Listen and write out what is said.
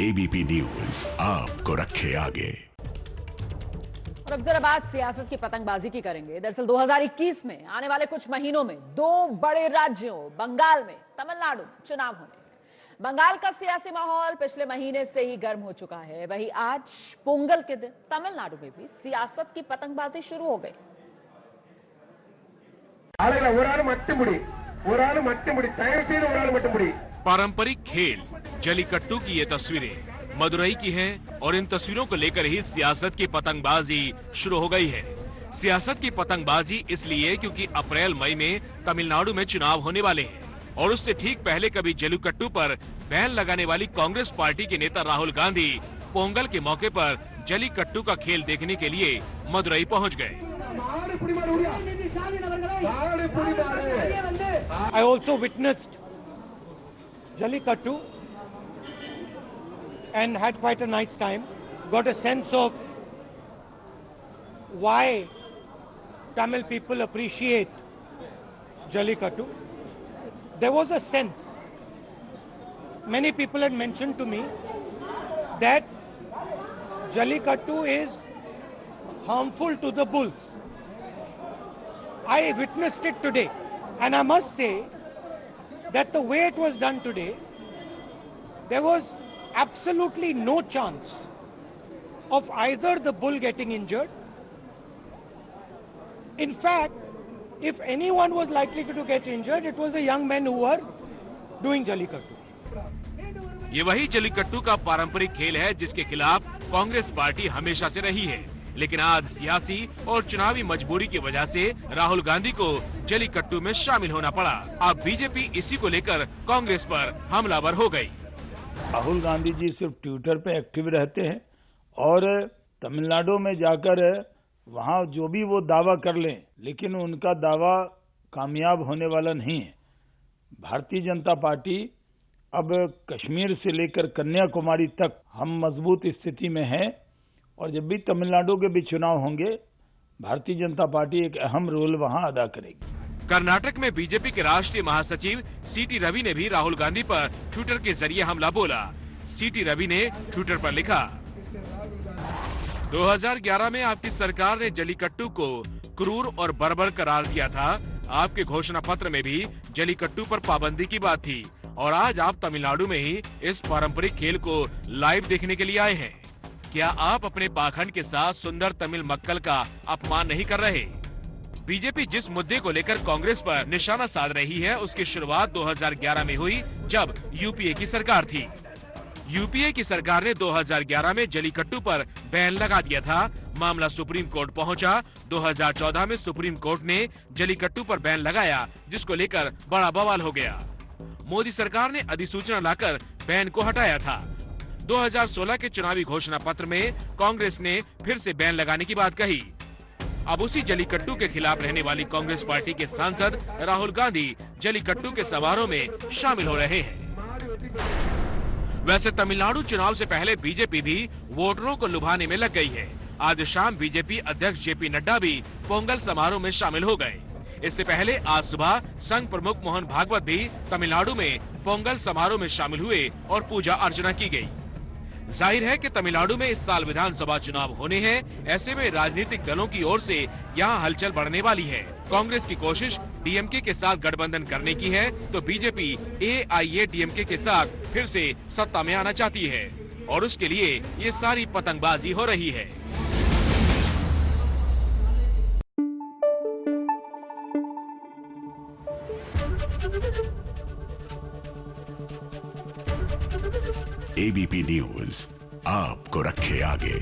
ABP news आपको रखे आगे। और अब जरा बात सियासत की पतंगबाजी की करेंगे। दरअसल 2021 में आने वाले कुछ महीनों में दो बड़े राज्यों बंगाल में तमिलनाडु चुनाव होने हैं। बंगाल का सियासी माहौल पिछले महीने से ही गर्म हो चुका है। वहीं आज पोंगल के दिन तमिलनाडु में भी सियासत की पतंगबाजी शुरू हो गई। पारंपरिक खेल जलीकट्टू की ये तस्वीरें मदुरई की हैं और इन तस्वीरों को लेकर ही सियासत की पतंगबाजी शुरू हो गई है। सियासत की पतंगबाजी इसलिए क्योंकि अप्रैल मई में तमिलनाडु में चुनाव होने वाले हैं और उससे ठीक पहले कभी जलीकट्टू पर बैन लगाने वाली कांग्रेस पार्टी के नेता राहुल गांधी पोंगल के मौके पर जलीकट्टू का खेल देखने के लिए मदुरई पहुंच गए। I also witnessed Jallikattu and had quite a nice time. Got a sense of why Tamil people appreciate Jallikattu. There was a sense. Many people had mentioned to me that Jallikattu is harmful to the bulls. I witnessed it today, and I must say that the way it was done today, there was absolutely no chance of either the bull getting injured. In fact, if anyone was likely to get injured, it was the young men who were doing Jallikattu. ये वही जलीकट्टू का पारंपरिक खेल है जिसके खिलाफ Congress party हमेशा से रही है, लेकिन आज सियासी और चुनावी मजबूरी की वजह से राहुल गांधी को जलीकट्टू में शामिल होना पड़ा। अब बीजेपी इसी को लेकर कांग्रेस पर हमलावर हो गई। राहुल गांधी जी सिर्फ ट्विटर पे एक्टिव रहते हैं और तमिलनाडु में जाकर वहाँ जो भी वो दावा कर लें, लेकिन उनका दावा कामयाब होने वाला नहीं है। भारतीय जनता पार्टी अब कश्मीर से लेकर कन्याकुमारी तक हम मजबूत स्थिति में हैं और जब भी तमिलनाडु के भी चुनाव होंगे, भारतीय जनता पार्टी एक अहम रोल वहां अदा करेगी। कर्नाटक में बीजेपी के राष्ट्रीय महासचिव सीटी रवि ने भी राहुल गांधी पर ट्विटर के जरिए हमला बोला। सीटी रवि ने ट्विटर पर लिखा, 2011 में आपकी सरकार ने जलीकट्टू को क्रूर और बर्बर करार दिया था। आपके घोषणा पत्र में भी जलीकट्टू पर पाबंदी की बात थी और आज आप तमिलनाडु में ही इस पारंपरिक खेल को लाइव देखने के लिए आए हैं। क्या आप अपने पाखंड के साथ सुंदर तमिल मक्कल का अपमान नहीं कर रहे? बीजेपी जिस मुद्दे को लेकर कांग्रेस पर निशाना साध रही है, उसकी शुरुआत 2011 में हुई जब यूपीए की सरकार थी। यूपीए की सरकार ने 2011 में जलीकट्टू पर बैन लगा दिया था। मामला सुप्रीम कोर्ट पहुंचा। 2014 में सुप्रीम कोर्ट ने जलीकट्टू पर बैन लगाया, जिसको लेकर बड़ा बवाल हो गया। मोदी सरकार ने अधिसूचना लाकर बैन को हटाया था। 2016 के चुनावी घोषणा पत्र में कांग्रेस ने फिर से बैन लगाने की बात कही। अब उसी जलीकट्टू के खिलाफ रहने वाली कांग्रेस पार्टी के सांसद राहुल गांधी जलीकट्टू के समारोह में शामिल हो रहे हैं। वैसे तमिलनाडु चुनाव से पहले बीजेपी भी वोटरों को लुभाने में लग गई है। आज शाम बीजेपी अध्यक्ष जेपी नड्डा भी पोंगल समारोह में शामिल हो गए। इससे पहले आज सुबह संघ प्रमुख मोहन भागवत भी तमिलनाडु में पोंगल समारोह में शामिल हुए और पूजा अर्चना की गई। जाहिर है कि तमिलनाडु में इस साल विधानसभा चुनाव होने हैं। ऐसे में राजनीतिक दलों की ओर से यहां हलचल बढ़ने वाली है। कांग्रेस की कोशिश डीएमके के साथ गठबंधन करने की है, तो बीजेपी एआईएडीएमके के साथ फिर से सत्ता में आना चाहती है और उसके लिए ये सारी पतंगबाजी हो रही है। एबीपी न्यूज आपको रखे आगे।